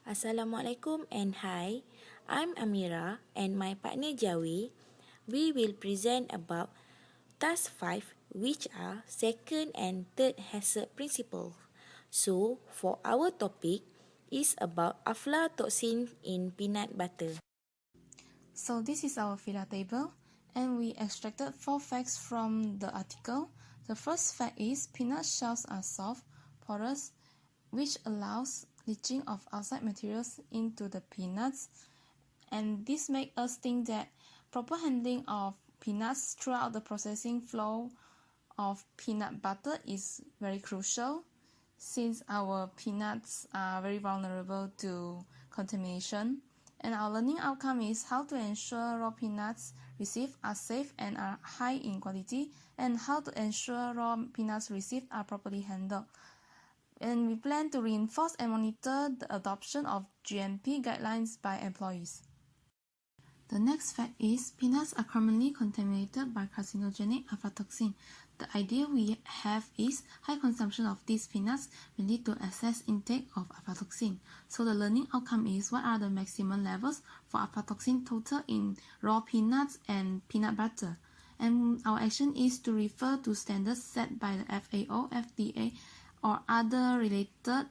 Assalamualaikum and hi, I'm Amira and my partner Jawi. We will present about task 5 which are second and third hazard principles. So, for our topic is about aflatoxin in peanut butter. So this is our phyla table, and we extracted 4 facts from the article. The first fact is peanut shells are soft, porous, which allows leaching of outside materials into the peanuts, and this makes us think that proper handling of peanuts throughout the processing flow of peanut butter is very crucial, since our peanuts are very vulnerable to contamination. And our learning outcome is how to ensure raw peanuts received are safe and are high in quality, and how to ensure raw peanuts received are properly handled. And we plan to reinforce and monitor the adoption of GMP guidelines by employees. The next fact is peanuts are commonly contaminated by carcinogenic aflatoxin. The idea we have is high consumption of these peanuts will lead to excess intake of aflatoxin. So the learning outcome is what are the maximum levels for aflatoxin total in raw peanuts and peanut butter. And our action is to refer to standards set by the FAO, FDA, or other related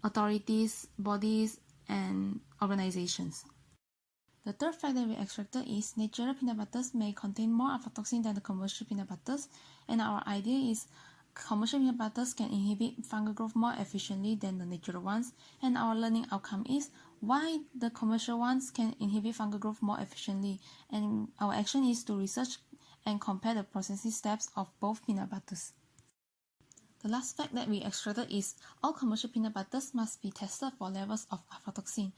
authorities, bodies, and organizations. The third fact that we extracted is natural peanut butters may contain more aflatoxin than the commercial peanut butters, and our idea is commercial peanut butters can inhibit fungal growth more efficiently than the natural ones, and our learning outcome is why the commercial ones can inhibit fungal growth more efficiently, and our action is to research and compare the processing steps of both peanut butters. The last fact that we extracted is all commercial peanut butters must be tested for levels of aflatoxin.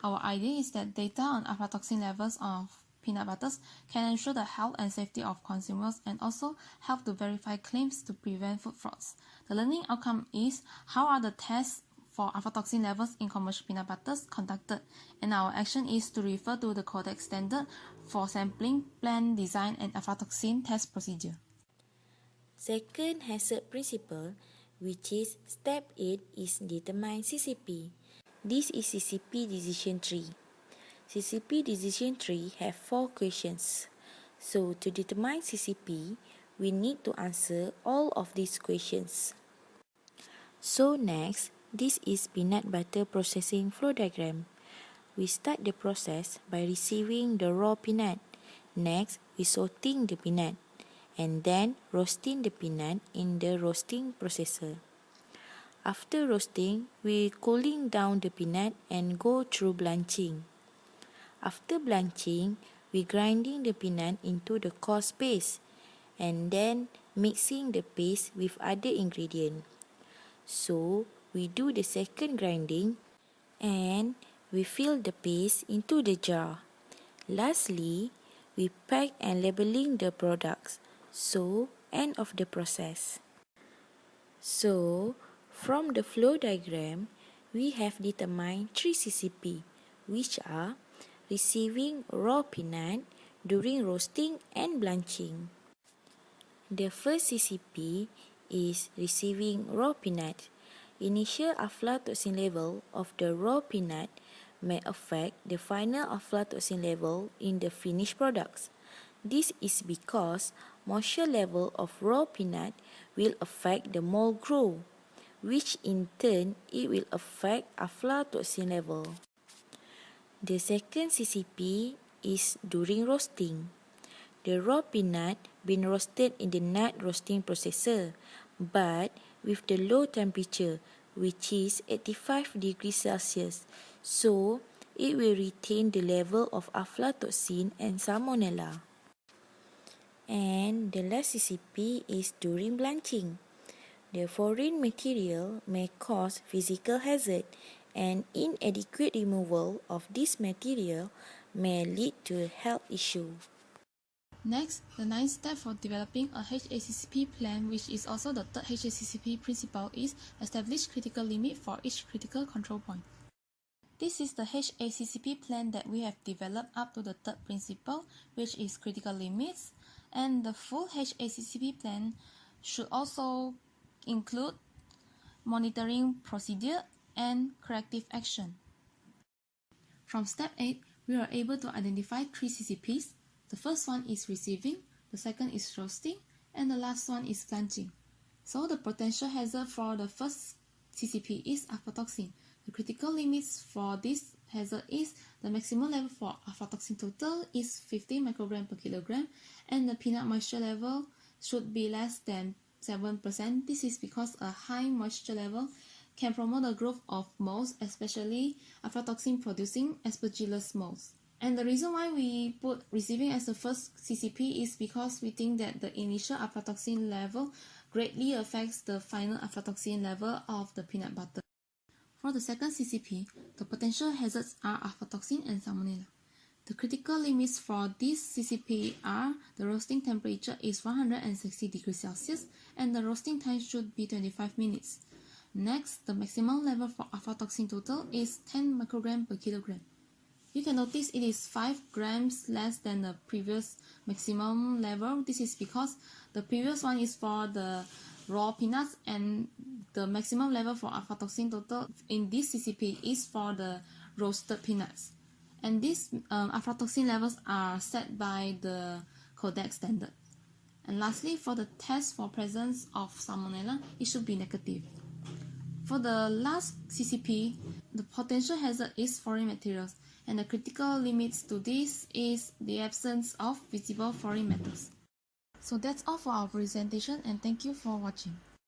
Our idea is that data on aflatoxin levels of peanut butters can ensure the health and safety of consumers and also help to verify claims to prevent food frauds. The learning outcome is how are the tests for aflatoxin levels in commercial peanut butters conducted, and our action is to refer to the Codex standard for sampling, plan, design, and aflatoxin test procedure. Second hazard principle, which is step 8, is determine CCP. This is CCP decision tree. CCP decision tree have 4 questions. So to determine CCP, we need to answer all of these questions. So next, this is peanut butter processing flow diagram. We start the process by receiving the raw peanut. Next, we sorting the peanut and then roasting the peanut in the roasting processor. After roasting, we cooling down the peanut and go through blanching. After blanching, we grinding the peanut into the coarse paste and then mixing the paste with other ingredient. So, we do the second grinding and we fill the paste into the jar. Lastly, we pack and labeling the products. So, end of the process. So, from the flow diagram, we have determined 3 CCP, which are receiving raw peanut during roasting and blanching. The first CCP is receiving raw peanut. Initial aflatoxin level of the raw peanut may affect the final aflatoxin level in the finished products. This is because moisture level of raw peanut will affect the mold growth, which in turn it will affect aflatoxin level. The second CCP is during roasting. The raw peanut been roasted in the nut roasting processor, but with the low temperature, which is 85 degrees Celsius, so it will retain the level of aflatoxin and salmonella. And the last CCP is during blanching. The foreign material may cause physical hazard, and inadequate removal of this material may lead to a health issue. Next, the ninth step for developing a HACCP plan, which is also the third HACCP principle, is establish critical limit for each critical control point. This is the HACCP plan that we have developed up to the third principle, which is critical limits, and the full HACCP plan should also include monitoring procedure and corrective action. From step 8, we are able to identify 3 CCPs. The first one is receiving, the second is roasting, and the last one is blanching. So the potential hazard for the first CCP is aflatoxin. The critical limits for this hazard is the maximum level for aflatoxin total is 50 microgram per kilogram, and the peanut moisture level should be less than 7%. This is because a high moisture level can promote the growth of molds, especially aflatoxin producing aspergillus molds. And the reason why we put receiving as the first CCP is because we think that the initial aflatoxin level greatly affects the final aflatoxin level of the peanut butter. For the second CCP, the potential hazards are aflatoxin and salmonella. The critical limits for this CCP are the roasting temperature is 160 degrees Celsius and the roasting time should be 25 minutes. Next, the maximum level for aflatoxin total is 10 microgram per kilogram. You can notice it is 5 grams less than the previous maximum level. This is because the previous one is for the raw peanuts and the maximum level for aflatoxin total in this CCP is for the roasted peanuts. And these aflatoxin levels are set by the Codex standard. And lastly, for the test for presence of salmonella, it should be negative. For the last CCP, the potential hazard is foreign materials, and the critical limits to this is the absence of visible foreign metals. So that's all for our presentation, and thank you for watching.